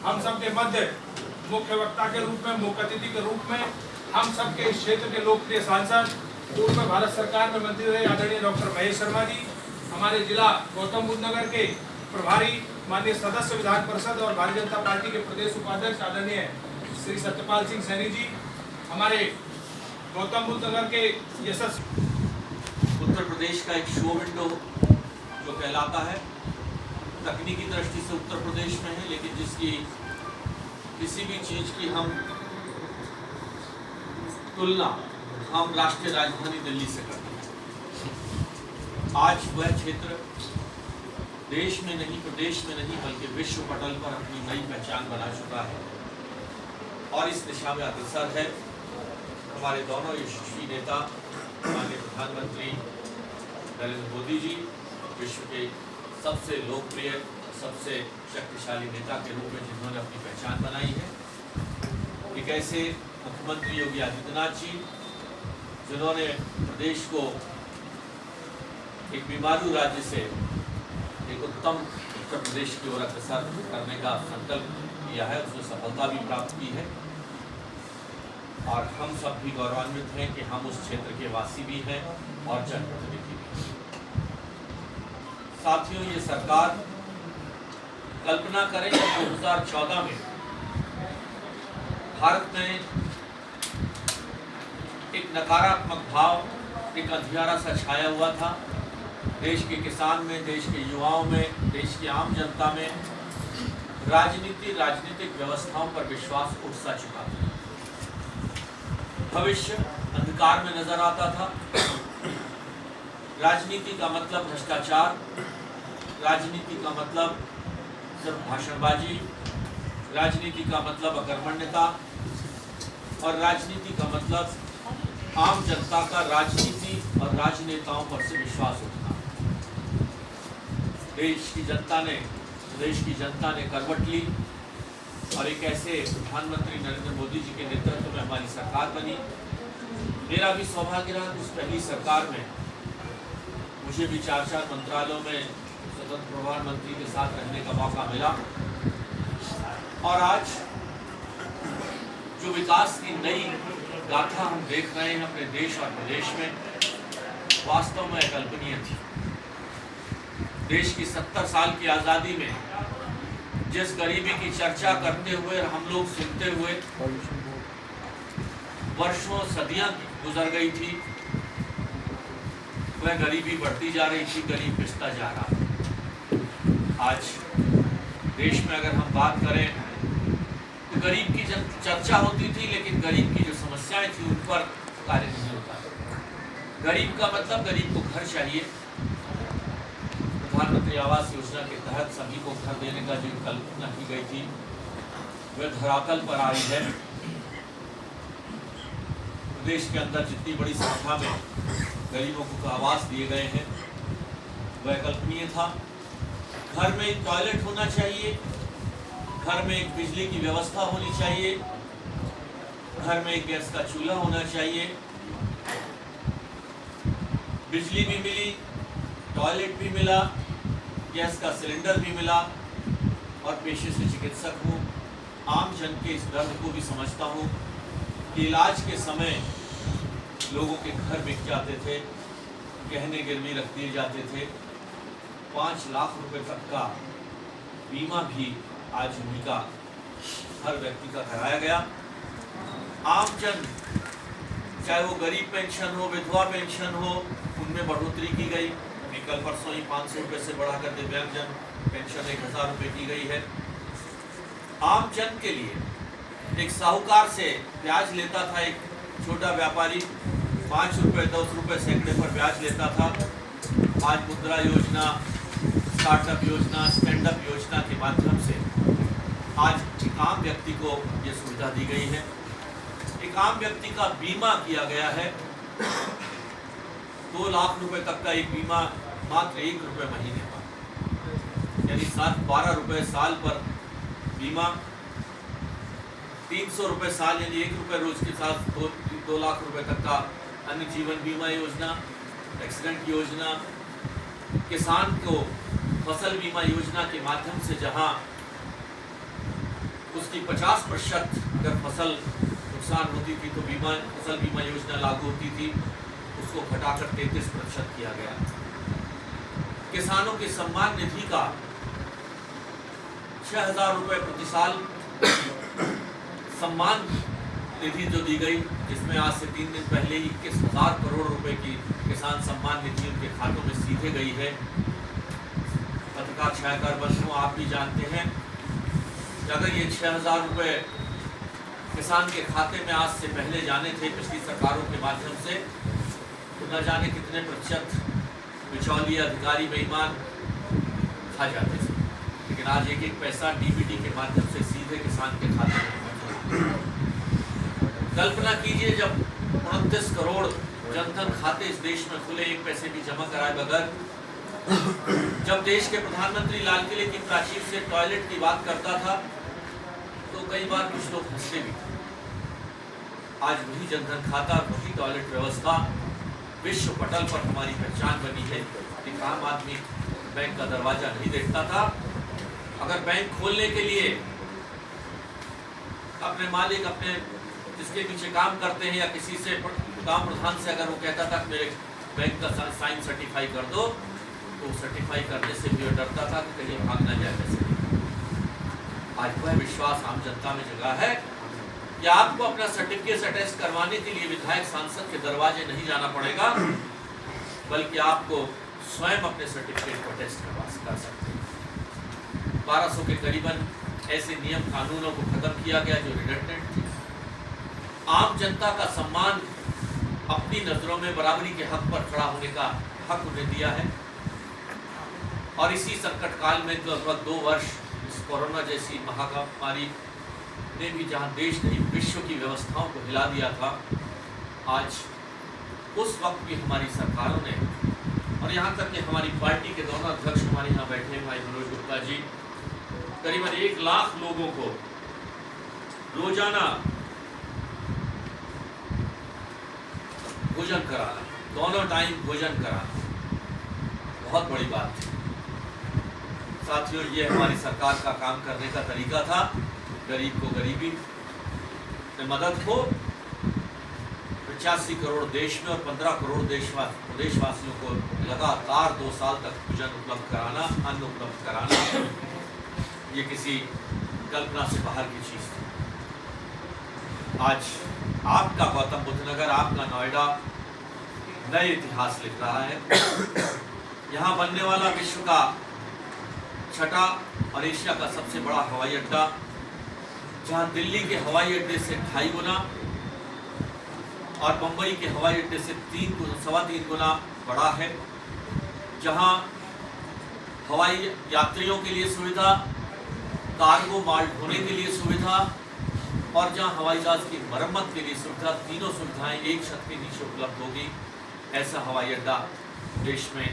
हम सबके मध्य मुख्य वक्ता के रूप में, मुख्य अतिथि के रूप में हम सबके इस क्षेत्र के लोकप्रिय सांसद, पूर्व में भारत सरकार में मंत्री रहे आदरणीय डॉक्टर महेश शर्मा जी, हमारे जिला गौतम बुद्ध नगर के प्रभारी माननीय सदस्य विधान परिषद और भारतीय जनता पार्टी के प्रदेश उपाध्यक्ष आदरणीय श्री सत्यपाल सिंह सैनी जी, हमारे गौतम बुद्ध नगर के यशस्वी उत्तर प्रदेश का एक शो विंडो जो कहलाता है, तकनीकी दृष्टि से उत्तर प्रदेश में है, लेकिन जिसकी किसी भी चीज की हम तुलना हम राष्ट्रीय राजधानी दिल्ली से करते हैं। आज वह क्षेत्र देश में नहीं, प्रदेश में नहीं, बल्कि विश्व पटल पर अपनी नई पहचान बना चुका है और इस दिशा में अग्रसर है। हमारे दोनों यशस्वी नेता माननीय प्रधानमंत्री नरेंद्र मोदी जी, विश्व के सबसे लोकप्रिय, सबसे शक्तिशाली नेता के रूप में जिन्होंने अपनी पहचान बनाई है। एक ऐसे मुख्यमंत्री योगी आदित्यनाथ जी जिन्होंने प्रदेश को एक बीमारू राज्य से एक उत्तम उत्तर प्रदेश की ओर अग्रसर करने का संकल्प लिया है, उसमें सफलता भी प्राप्त की है और हम सब भी गौरवान्वित हैं कि हम उस क्षेत्र के वासी भी हैं और जनप्रतिनिधि भी। साथियों, ये सरकार कल्पना करें कि 2014 में भारत में एक नकारात्मक भाव, एक अंधियारा सा छाया हुआ था। देश के किसान में, देश के युवाओं में, देश की आम जनता में राजनीतिक व्यवस्थाओं पर विश्वास उठ सा चुका था। भविष्य अंधकार में नजर आता था। राजनीति का मतलब भ्रष्टाचार, राजनीति का मतलब सिर्फ भाषणबाजी, राजनीति का मतलब अकर्मण्यता और राजनीति का मतलब आम जनता का राजनीति और राजनेताओं पर से विश्वास उठना। देश की जनता ने करवट ली और एक ऐसे प्रधानमंत्री नरेंद्र मोदी जी के नेतृत्व में हमारी सरकार बनी। मेरा भी सौभाग्य रहा उस पहली सरकार में मुझे भी 4 मंत्रालयों में स्वतंत्र प्रधानमंत्री के साथ रहने का मौका मिला और आज जो विकास की नई गाथा हम देख रहे हैं अपने देश और प्रदेश में, वास्तव में अकल्पनीय थी। देश की 70 साल की आज़ादी में जिस गरीबी की चर्चा करते हुए हम लोग सुनते हुए वर्षों सदियां गुजर गई थी, वह गरीबी बढ़ती जा रही थी, गरीब पिसता जा रहा था। आज देश में अगर हम बात करें तो गरीब की चर्चा होती थी, लेकिन गरीब की जो समस्याएं थी उन पर कार्य नहीं होता। गरीब का मतलब गरीब को घर चाहिए। प्रधानमंत्री आवास योजना के तहत सभी को घर देने का जो कल्पना की गई थी वह धरातल पर आई है। प्रदेश के अंदर जितनी बड़ी संख्या में गरीबों को आवास दिए गए हैं वह कल्पनीय था। घर में एक टॉयलेट होना चाहिए, घर में एक बिजली की व्यवस्था होनी चाहिए, घर में एक गैस का चूल्हा होना चाहिए। बिजली भी मिली, टॉयलेट भी मिला, गैस का सिलेंडर भी मिला और पेशे से चिकित्सक हूँ, आम जन के इस दर्द को भी समझता हूँ कि इलाज के समय लोगों के घर बिक जाते थे, गहने गिरवी रख दिए जाते थे। 5 लाख रुपए तक का बीमा भी आज उनका हर व्यक्ति का कराया गया। आम जन, चाहे वो गरीब पेंशन हो, विधवा पेंशन हो, उनमें बढ़ोतरी की गई। कल परसों ही 500 रुपये से बढ़ाकर दिव्यांगजन पेंशन 1000 रुपये की गई है। आम जन के लिए एक साहूकार से ब्याज लेता था एक छोटा व्यापारी, 5 रुपये 10 रुपये सैकड़े पर ब्याज लेता था। आज मुद्रा योजना, स्टार्टअप योजना, स्टैंड अप योजना के माध्यम से आज एक आम व्यक्ति को ये सुविधा दी गई है। एक आम व्यक्ति का बीमा किया गया है। 2 लाख रुपए तक का एक बीमा मात्र 1 रुपये महीने पर, यानी 12 रुपये साल पर बीमा, 300 रुपये साल यानी 1 रुपये रोज के साथ 2 लाख रुपए तक का अन्य जीवन बीमा योजना, एक्सीडेंट योजना, किसान को फसल बीमा योजना के माध्यम से जहां उसकी 50% अगर फसल नुकसान होती थी तो फसल बीमा योजना लागू होती थी, उसको घटाकर 33% किया गया। किसानों की सम्मान निधि का 6,000 रुपये प्रति साल सम्मान निधि जो दी गई, जिसमें आज से 3 दिन पहले ही 21,000 करोड़ रुपए की किसान सम्मान निधि उनके खातों में सीधे गई है। पत्रकार छायाकार बंधुओं, आप भी जानते हैं कि अगर ये 6,000 रुपये किसान के खाते में आज से पहले जाने थे पिछली सरकारों के माध्यम से, तो न जाने कितने प्रतिशत बिचौलिए अधिकारी बेईमान खा जाते थे। लेकिन आज एक एक पैसा डीबीटी के माध्यम से सीधे किसान के खाते में पहुंच। कल्पना कीजिए, जब 29 करोड़ जनधन खाते इस देश में खुले, एक पैसे भी जमा कराए बगैर, जब देश के प्रधानमंत्री लाल किले की प्राचीर से टॉयलेट की बात करता था तो कई बार कुछ लोग हंसते भी थे। आज वही जनधन खाता, वही टॉयलेट व्यवस्था विश्व पटल पर हमारी पहचान बनी है। एक आम आदमी बैंक का दरवाजा नहीं देखता था। अगर बैंक खोलने के लिए अपने मालिक, अपने जिसके पीछे काम करते हैं या किसी से काम प्रधान से अगर वो कहता था कि मेरे बैंक का साइन सर्टिफाई कर दो, तो सर्टिफाई करने से भी डरता था कि कहीं भाग ना जाए पैसे। आज वह विश्वास आम जनता में जगा है कि आपको अपना सर्टिफिकेट अटेस्ट करवाने के लिए विधायक सांसद के दरवाजे नहीं जाना पड़ेगा, बल्कि आपको स्वयं अपने सर्टिफिकेट को अटेस्ट कर सकते हैं। 1200 के करीबन ऐसे नियम कानूनों को खत्म किया गया जो रिडंडेंट थे। आम जनता का सम्मान, अपनी नजरों में बराबरी के हक पर खड़ा होने का हक उन्हें दिया है। और इसी संकट काल में लगभग 2 वर्ष इस कोरोना जैसी महामारी ने भी जहां देश नहीं विश्व की व्यवस्थाओं को हिला दिया था, आज उस वक्त भी हमारी सरकारों ने, और यहाँ तक कि हमारी पार्टी के दोनों अध्यक्ष हमारे यहाँ बैठे हैं, भाई मनोज गुप्ता जी, करीबन 1 लाख लोगों को रोजाना भोजन कराना, दोनों टाइम भोजन कराना बहुत बड़ी बात थी। साथियों, ये हमारी सरकार का काम करने का तरीका था। गरीब को गरीबी में मदद हो, 85 करोड़ देश में और 15 करोड़ देशवासियों को लगातार 2 साल तक भोजन उपलब्ध कराना, अन्न उपलब्ध कराना, ये किसी कल्पना से बाहर की चीज थी। आज आपका गौतम बुद्ध नगर, आपका नोएडा नए इतिहास लिख रहा है। यहाँ बनने वाला विश्व का 6ठा और एशिया का सबसे बड़ा हवाई अड्डा, जहाँ दिल्ली के हवाई अड्डे से 2.5 गुना और मुंबई के हवाई अड्डे से 3.25 गुना बड़ा है, जहाँ हवाई यात्रियों के लिए सुविधा, कार्गो माल ढोने के लिए सुविधा और जहाँ हवाई जहाज की मरम्मत के लिए सुविधा, तीनों सुविधाएं एक छत के नीचे उपलब्ध होगी। ऐसा हवाई अड्डा देश में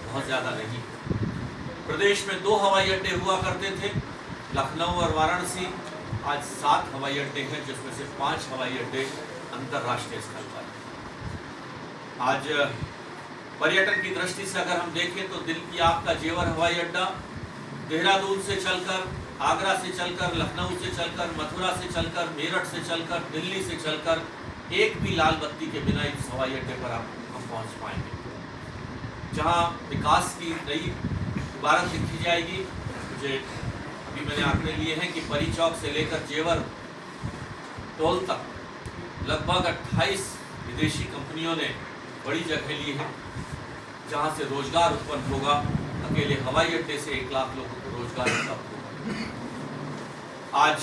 बहुत ज़्यादा नहीं। प्रदेश में 2 हवाई अड्डे हुआ करते थे, लखनऊ और वाराणसी। आज 7 हवाई अड्डे हैं, जिसमें से 5 हवाई अड्डे अंतर्राष्ट्रीय स्तर पर। आज पर्यटन की दृष्टि से अगर हम देखें तो दिल्ली आपका जेवर हवाई अड्डा देहरादून से चलकर, आगरा से चलकर, लखनऊ से चलकर, मथुरा से चलकर, मेरठ से चलकर, दिल्ली से चलकर, एक भी लाल बत्ती के बिना इस हवाई अड्डे पर हम पहुंच पाएंगे। जहां विकास की नई इबारत लिखी जाएगी। मुझे अभी मैंने आंकड़े लिए हैं कि परी चौक से लेकर जेवर टोल तक लगभग 28 विदेशी कंपनियों ने बड़ी जगह ली है, जहां से रोजगार उत्पन्न होगा। अकेले हवाई अड्डे से 1 लाख लोगों को रोजगार उपलब्ध होगा। आज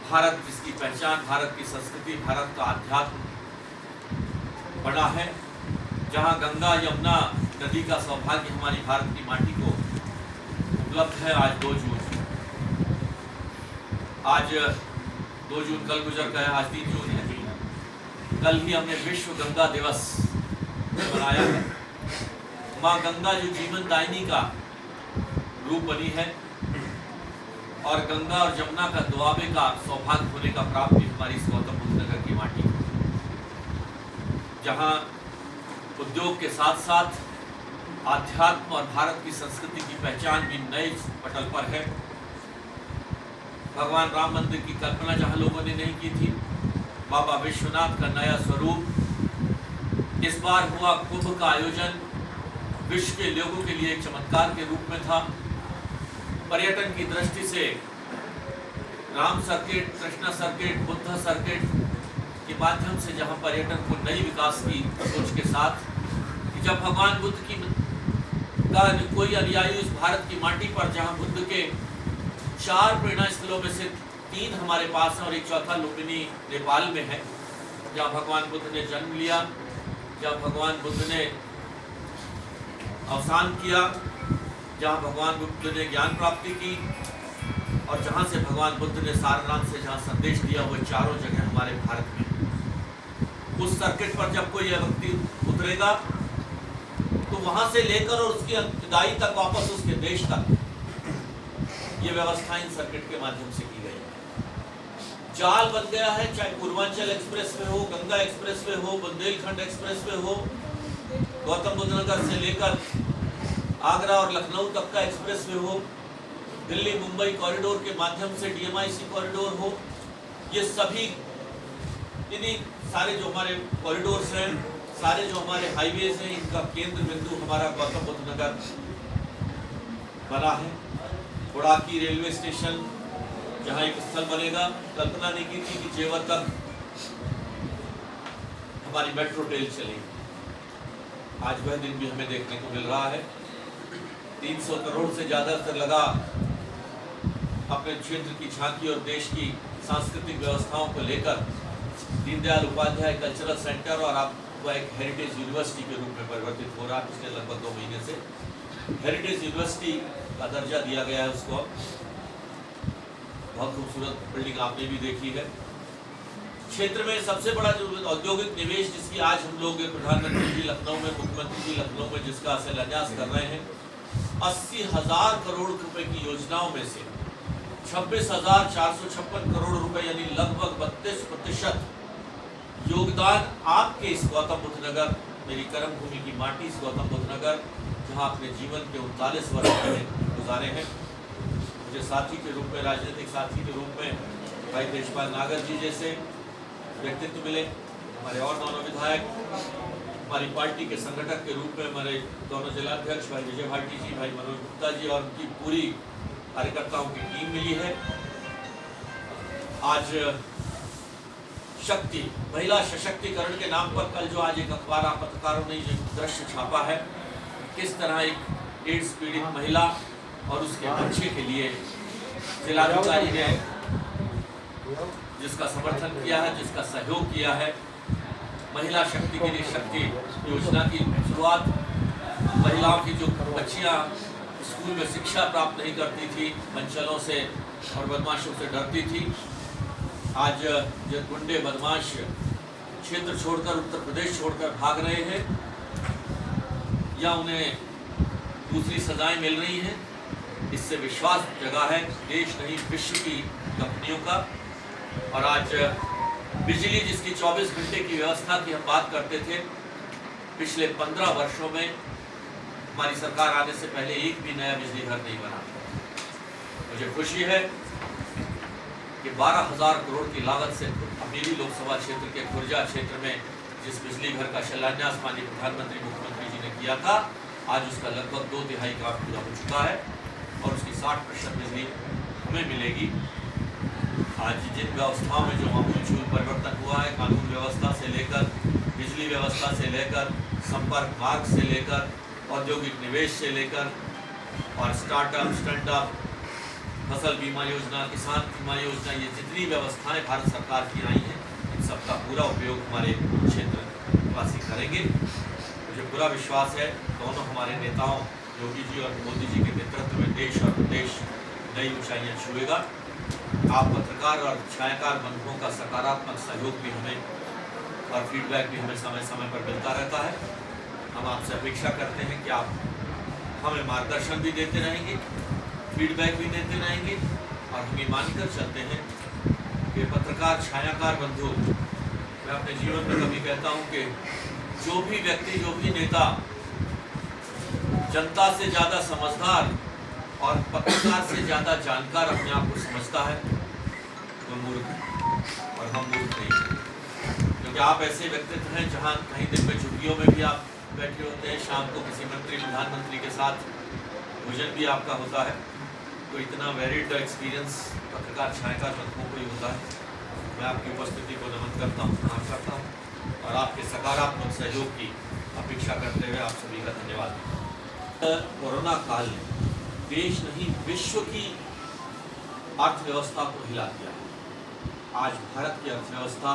भारत, जिसकी पहचान भारत की संस्कृति, भारत का अध्यात्म बड़ा है, जहां गंगा यमुना नदी का सौभाग्य हमारी भारत की माटी को उपलब्ध है। आज 2 जून कल गुजर गया, आज 3 जून है। कल ही हमने विश्व गंगा दिवस मनाया है। माँ गंगा जो जीवन दायिनी का रूप बनी है और गंगा और जमुना का दुआबे का सौभाग्य होने का प्राप्त भी हमारी इस गौतम बुद्ध नगर की माटी, जहाँ उद्योग के साथ साथ आध्यात्म और भारत की संस्कृति की पहचान भी नए पटल पर है। भगवान राम मंदिर की कल्पना जहाँ लोगों ने नहीं की थी, बाबा विश्वनाथ का नया स्वरूप, इस बार हुआ कुंभ का आयोजन विश्व के लोगों के लिए एक चमत्कार के रूप में था। पर्यटन की दृष्टि से Ram circuit, Krishna circuit, Buddha circuit के माध्यम से जहां पर्यटन को नई विकास की सोच के साथ कि जब भगवान बुद्ध की का कोई अनुयायी इस भारत की माटी पर, जहां बुद्ध के 4 प्रेरणा स्थलों में से 3 हमारे पास हैं और एक चौथा लुम्बिनी नेपाल में है, जहाँ भगवान बुद्ध ने जन्म लिया, जहाँ भगवान बुद्ध ने अवसान किया, जहाँ भगवान बुद्ध ने ज्ञान प्राप्ति की और जहाँ से भगवान बुद्ध ने सारनाथ से जहाँ संदेश दिया, वो चारों जगह हमारे भारत में। उस सर्किट पर जब कोई व्यक्ति उतरेगा तो वहाँ से लेकर और उसकी विदाई तक वापस उसके देश तक ये व्यवस्था इन सर्किट के माध्यम से की गई है। जाल बन गया है, चाहे पूर्वांचल एक्सप्रेस वे हो, गंगा एक्सप्रेस वे हो, बुंदेलखंड एक्सप्रेस वे हो, गौतम बुद्ध नगर से लेकर आगरा और लखनऊ तक का एक्सप्रेस वे हो, दिल्ली मुंबई कॉरिडोर के माध्यम से DMIC कॉरिडोर हो, ये सभी इन्हीं सारे जो हमारे कॉरिडोर्स हैं, सारे जो हमारे हाईवेज हैं, इनका केंद्र बिंदु हमारा गौतम बुद्ध नगर बना है। बुड़ाकी रेलवे स्टेशन जहाँ एक स्थल बनेगा, कल्पना नहीं की थी कि जेवर तक हमारी मेट्रो रेल चलेगी। आज वह दिन भी हमें देखने को मिल रहा है। 300 करोड़ से ज़्यादा से लगा अपने क्षेत्र की झांकी और देश की सांस्कृतिक व्यवस्थाओं को लेकर दीनदयाल उपाध्याय कल्चरल सेंटर और अब वह एक हेरिटेज यूनिवर्सिटी के रूप में परिवर्तित हो रहा है। पिछले लगभग 2 महीने से हेरिटेज यूनिवर्सिटी का दर्जा दिया गया है उसको। बहुत खूबसूरत बिल्डिंग आपने भी देखी है। क्षेत्र में सबसे बड़ा जो औद्योगिक निवेश जिसकी आज हम लोग प्रधानमंत्री जी लखनऊ में, मुख्यमंत्री जी लखनऊ में जिसका शिलान्यास कर रहे हैं, 80,000 करोड़ रुपए की योजनाओं में से 26,456 करोड़ रुपए यानी लगभग 32% योगदान आपके इस गौतम बुद्ध नगर, मेरी कर्म भूमि की माटी, इस गौतम बुद्ध नगर जहाँ अपने जीवन के 39 वर्ष मैंने गुजारे हैं। मुझे साथी के रूप में, राजनीतिक साथी के रूप में भाई तेजपाल नागर जी जैसे व्यक्तित्व मिले, हमारे और दोनों विधायक, हमारी पार्टी के संगठक के रूप में हमारे दोनों जिलाध्यक्ष भाई विजय भाटी जी, भाई मनोज गुप्ता जी और उनकी पूरी कार्यकर्ताओं की टीम मिली है। आज शक्ति, महिला सशक्तिकरण के नाम पर कल जो आज एक अखबार पत्रकारों ने जो दृश्य छापा है, किस तरह एक एड्स पीड़ित महिला और उसके बच्चे के लिए जिलाधिकारी ने जिसका समर्थन किया है, जिसका सहयोग किया है, महिला शक्ति के लिए शक्ति योजना की शुरुआत, महिलाओं की जो बच्चियां स्कूल में शिक्षा प्राप्त नहीं करती थी, मंचलों से और बदमाशों से डरती थी, आज जो गुंडे बदमाश क्षेत्र छोड़कर, उत्तर प्रदेश छोड़कर भाग रहे हैं या उन्हें दूसरी सजाएं मिल रही हैं, इससे विश्वास जगा है देश नहीं विश्व की कंपनियों का। और आज बिजली जिसकी 24 घंटे की व्यवस्था की हम बात करते थे, पिछले 15 वर्षों में हमारी सरकार आने से पहले एक भी नया बिजली घर नहीं बना। मुझे खुशी है कि 12,000 करोड़ की लागत से मेरी लोकसभा क्षेत्र के खुर्जा क्षेत्र में जिस बिजली घर का शिलान्यास माननीय प्रधानमंत्री मुख्यमंत्री जी ने किया था, आज उसका लगभग 2/3 काम पूरा हो चुका है और उसकी 60% बिजली हमें मिलेगी। आज जिन व्यवस्थाओं में जो आमूल परिवर्तन हुआ है, कानून व्यवस्था से लेकर, बिजली व्यवस्था से लेकर, संपर्क मार्ग से लेकर, औद्योगिक निवेश से लेकर और स्टार्टअप, स्टैंडअप, फसल बीमा योजना, किसान बीमा योजना, ये जितनी व्यवस्थाएं भारत सरकार की आई हैं, इन सबका पूरा उपयोग हमारे क्षेत्र वासी करेंगे। मुझे पूरा विश्वास है दोनों हमारे नेताओं योगी जी और मोदी जी के नेतृत्व में देश और प्रदेश नई ऊंचाइयां छुएगा। आप पत्रकार और छायाकार बंधुओं का सकारात्मक सहयोग भी हमें और फीडबैक भी हमें समय समय पर मिलता रहता है। हम आपसे अपेक्षा करते हैं कि आप हमें मार्गदर्शन भी देते रहेंगे, फीडबैक भी देते रहेंगे और हम ये मानकर चलते हैं कि पत्रकार छायाकार बंधु, मैं अपने जीवन में कभी कहता हूँ कि जो भी व्यक्ति, जो भी नेता जनता से ज़्यादा समझदार और पत्रकार से ज़्यादा जानकार अपने आप को समझता है, वो मूर्ख है और हम मूर्ख नहीं हैं, क्योंकि आप ऐसे व्यक्तित्व हैं जहाँ कहीं दिन में छुट्टियों में भी आप बैठे होते हैं, शाम को किसी मंत्री प्रधानमंत्री के साथ भोजन भी आपका होता है। तो इतना वेरिड एक्सपीरियंस पत्रकार छायाकार पत्रों को ही होता है। मैं आपकी उपस्थिति को नमन करता हूँ, प्रणाम करता हूँ और आपके सकारात्मक सहयोग की अपेक्षा करते हुए आप सभी का धन्यवाद। कोरोना काल ने देश नहीं विश्व की अर्थव्यवस्था को हिला दिया। आज भारत की अर्थव्यवस्था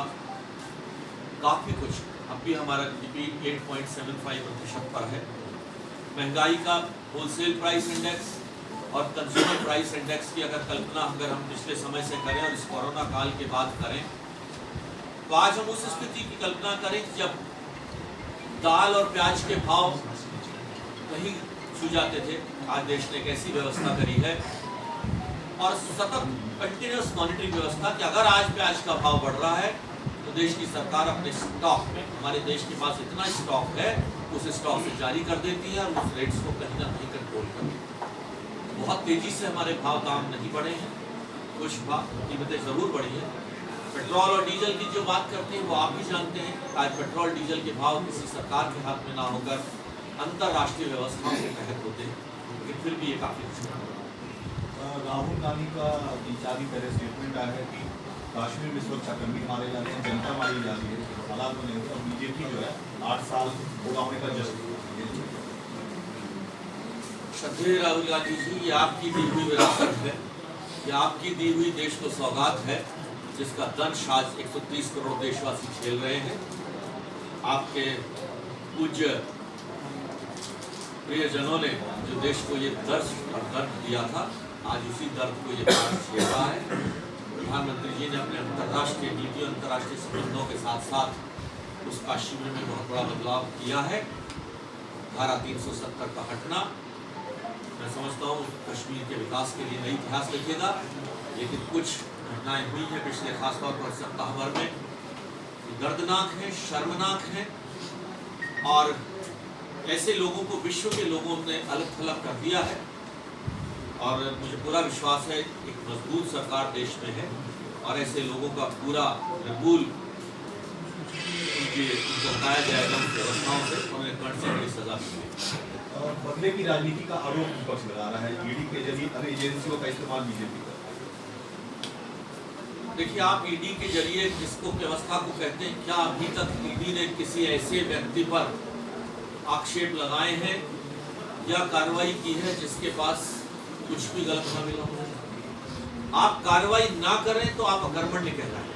काफ़ी कुछ, अब भी हमारा जीडीपी 8.75% पर है। महंगाई का होलसेल प्राइस इंडेक्स और कंज्यूमर प्राइस इंडेक्स की अगर कल्पना अगर हम पिछले समय से करें और इस कोरोना काल के बाद करें, तो आज हम उस स्थिति की कल्पना करें जब दाल और प्याज के भाव कहीं छू जाते थे। आज देश ने एक ऐसी व्यवस्था करी है और सतत कंटिन्यूस मॉनिटरिंग व्यवस्था कि अगर आज प्याज का भाव बढ़ रहा है तो देश की सरकार अपने स्टॉक में, हमारे देश के पास इतना स्टॉक है, उस स्टॉक से जारी कर देती है और उस रेट्स को कहीं ना कहीं कंट्रोल कर देती है। बहुत तेजी से हमारे भाव दाम नहीं बढ़े हैं, कुछ कीमतें ज़रूर बढ़ी हैं। पेट्रोल और डीजल की जो बात करते हैं वो आप भी जानते हैं। आज पेट्रोल डीजल के भाव किसी सरकार के हाथ में ना होकर अंतर्राष्ट्रीय व्यवस्थाओं के तहत होते हैं, लेकिन फिर भी ये काफ़ी अच्छा है। राहुल गांधी का 3-4 दिन पहले स्टेटमेंट आया है कि कश्मीर में सुरक्षाकर्मी मारे जा रहे हैं, जनता मारी जा रही है, हालात बने हुए और बीजेपी जो है 8 साल पूरा होने का जश्न। श्रद्धेय राहुल गांधी जी, ये आपकी दी हुई विरासत है, ये आपकी दी हुई देश को सौगात है, जिसका दंश आज 130 करोड़ देशवासी झेल रहे हैं। आपके पूज्य प्रियजनों ने जो देश को ये दर्द और दर्द दिया था, आज उसी दर्द को ये भारत झेल रहा है। प्रधानमंत्री जी ने अपने अंतर्राष्ट्रीय नीतियों, अंतर्राष्ट्रीय संबंधों के साथ साथ उस कश्मीर में बहुत बड़ा बदलाव किया है। धारा 370 का हटना, मैं समझता हूँ कश्मीर के विकास के लिए नई इतिहास लिखेगा, लेकिन कुछ घटनाएं हुई हैं पिछले खासतौर पर सप्ताह भर में, दर्दनाक हैं, शर्मनाक हैं और ऐसे लोगों को विश्व के लोगों ने अलग थलग कर दिया है। और मुझे पूरा विश्वास है एक मजबूत सरकार देश में है और ऐसे लोगों का पूरा निर्मूल उनको हटाया जाएगा उन व्यवस्थाओं से, उन्हें कड़ी से कड़ी सजा मिलेगी। बदले की राजनीति का आरोप विपक्ष लगा रहा है, ईडी के जरिए अन्य एजेंसियों का इस्तेमाल बीजेपी कर। देखिए, आप ईडी के जरिए किसको व्यवस्था को कहते हैं? क्या अभी तक ईडी ने किसी ऐसे व्यक्ति पर आक्षेप लगाए हैं या कार्रवाई की है जिसके पास कुछ भी गलत ना मिला हो? आप कार्रवाई ना करें तो आप अकर्मण्य कहलाएं।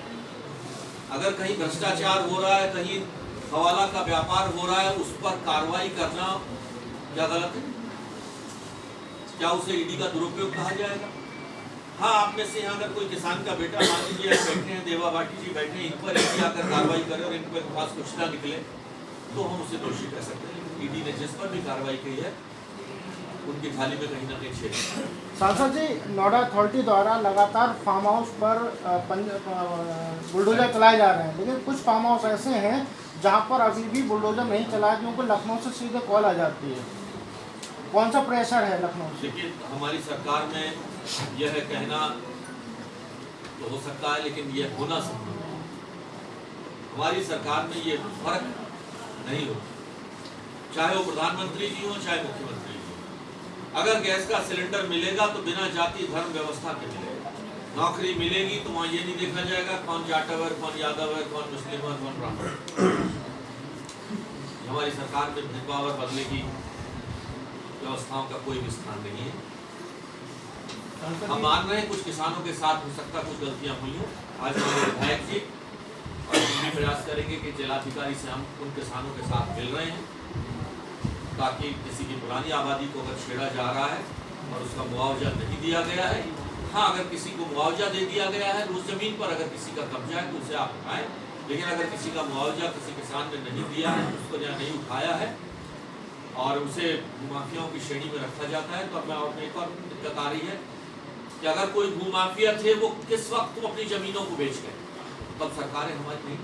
अगर कहीं भ्रष्टाचार हो रहा है, कहीं हवाला का व्यापार हो रहा है, उस पर कार्रवाई करना क्या गलत है? क्या उसे ईडी का दुरुपयोग कहा जाएगा? हाँ, आप में से यहाँ अगर कोई किसान का बेटा मान लीजिए बैठे हैं, देवा भाटी जी बैठे हैं, इन पर ईडी आकर कार्रवाई करे और इनके पास कुछ ना निकले तो हम उसे दोषी कह सकते हैं। ईडी ने जिस पर भी कार्रवाई की है उनकी थाली में कहीं ना कहीं छेद है। सांसद जी, नोएडा अथॉरिटी द्वारा लगातार फार्म हाउस पर बुलडोजर चलाए जा रहे हैं, लेकिन कुछ फार्म हाउस ऐसे हैं जहां पर अभी भी बुलडोजर नहीं चलाया, क्योंकि लखनऊ से सीधे कॉल आ जाती है। कौन सा प्रेशर है लखनऊ से? देखिए, हमारी सरकार में यह है कहना तो हो सकता है, लेकिन यह होना संभव है। हमारी सरकार में ये फर्क नहीं होता, चाहे वो प्रधानमंत्री जी हो चाहे मुख्यमंत्री जी हो। अगर गैस का सिलेंडर मिलेगा तो बिना जाति धर्म व्यवस्था के मिलेगा। नौकरी मिलेगी तो वहाँ ये नहीं देखा जाएगा कौन जाटव है, कौन यादव है, कौन मुस्लिम है, कौन ब्राह्मण। हमारी सरकार में भेदभाव और बदले की व्यवस्थाओं का कोई भी स्थान नहीं है। हम मान रहे हैं कुछ किसानों के साथ हो सकता कुछ गलतियां हुई हो। आज हमारे विधायक जी और हम भी प्रयास करेंगे कि जिलाधिकारी से हम उन किसानों के साथ मिल रहे हैं ताकि किसी की पुरानी आबादी को अगर छेड़ा जा रहा है और उसका मुआवजा नहीं दिया गया है, हाँ अगर किसी को मुआवजा दे दिया गया है उस जमीन पर अगर किसी का कब्जा है तो उसे आप उठाएं, लेकिन अगर किसी का मुआवजा किसी किसान ने नहीं दिया है, उसको जहाँ नहीं उठाया है और उसे भूमाफियाओं की श्रेणी में रखा जाता है, तो अब मैं एक और दिक्कत आ रही है कि अगर कोई भूमाफिया थे वो किस वक्त अपनी जमीनों को बेच गए, तब सरकारें हमारी नहीं।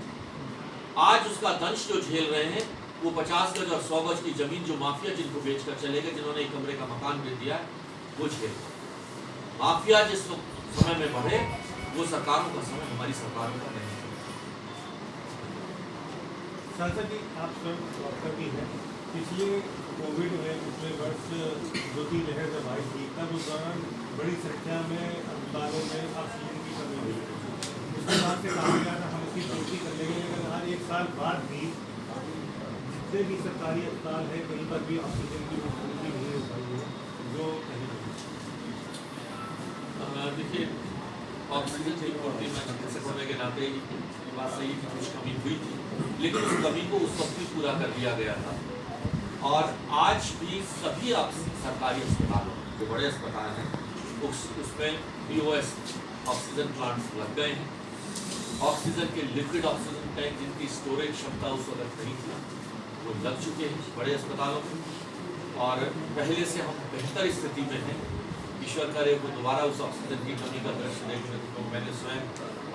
आज उसका दंश जो झेल रहे हैं वो 50 गज और 100 गज की जमीन जो माफिया जिनको बेचकर चले गए, जिन्होंने एक कमरे का मकान बेच दिया है, वो झेल। माफिया जिस समय में बढ़े वो सरकारों का समय हमारी सरकारों का नहीं है। सांसद जी, आप स्वयं डॉक्टर भी हैं। पिछले कोविड में पिछले वर्ष जो की लहर जब आई थी तब उस दौरान बड़ी संख्या में अस्पतालों में ऑक्सीजन की कमी हुई। उसके बाद से कहा गया था हम इसकी पूर्ति कर लेंगे, लेकिन हर एक साल बाद भी जितने भी सरकारी अस्पताल हैं कहीं पर भी ऑक्सीजन की पूर्ति नहीं हो पाई है जो कहीं देखिए, ऑक्सीजन की पूर्ति में चिकित्सक होने के नाते ये बात सही है कि कुछ कमी हुई थी, लेकिन उस कमी को उस वक्त भी पूरा कर दिया गया था। और आज भी सभी सरकारी अस्पतालों जो बड़े अस्पताल हैं उसमें POS ऑक्सीजन प्लांट्स लग गए हैं। ऑक्सीजन के लिक्विड ऑक्सीजन टैंक जिनकी स्टोरेज क्षमता उस वक्त नहीं थी वो लग चुके हैं बड़े अस्पतालों में, और पहले से हम बेहतर स्थिति में हैं। ईश्वर करे को दोबारा उस ऑक्सीजन की कमी का दृश्य देखने को, तो मैंने स्वयं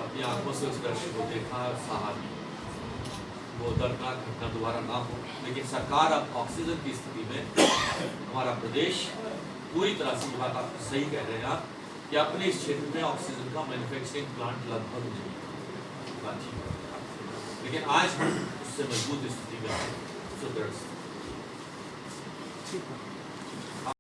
अपनी आंखों से उस दृश्य को देखा, सहा भी, वो दर्दनाक घटना दोबारा ना हो। लेकिन सरकार अब ऑक्सीजन की स्थिति में, हमारा प्रदेश पूरी तरह से, ये बात आप सही कह रहे हैं आप, कि अपने इस क्षेत्र में ऑक्सीजन का मैन्युफैक्चरिंग प्लांट लगभग नहीं, लेकिन आज हम उससे मजबूत स्थिति में हैं, सुदृढ़। ठीक है।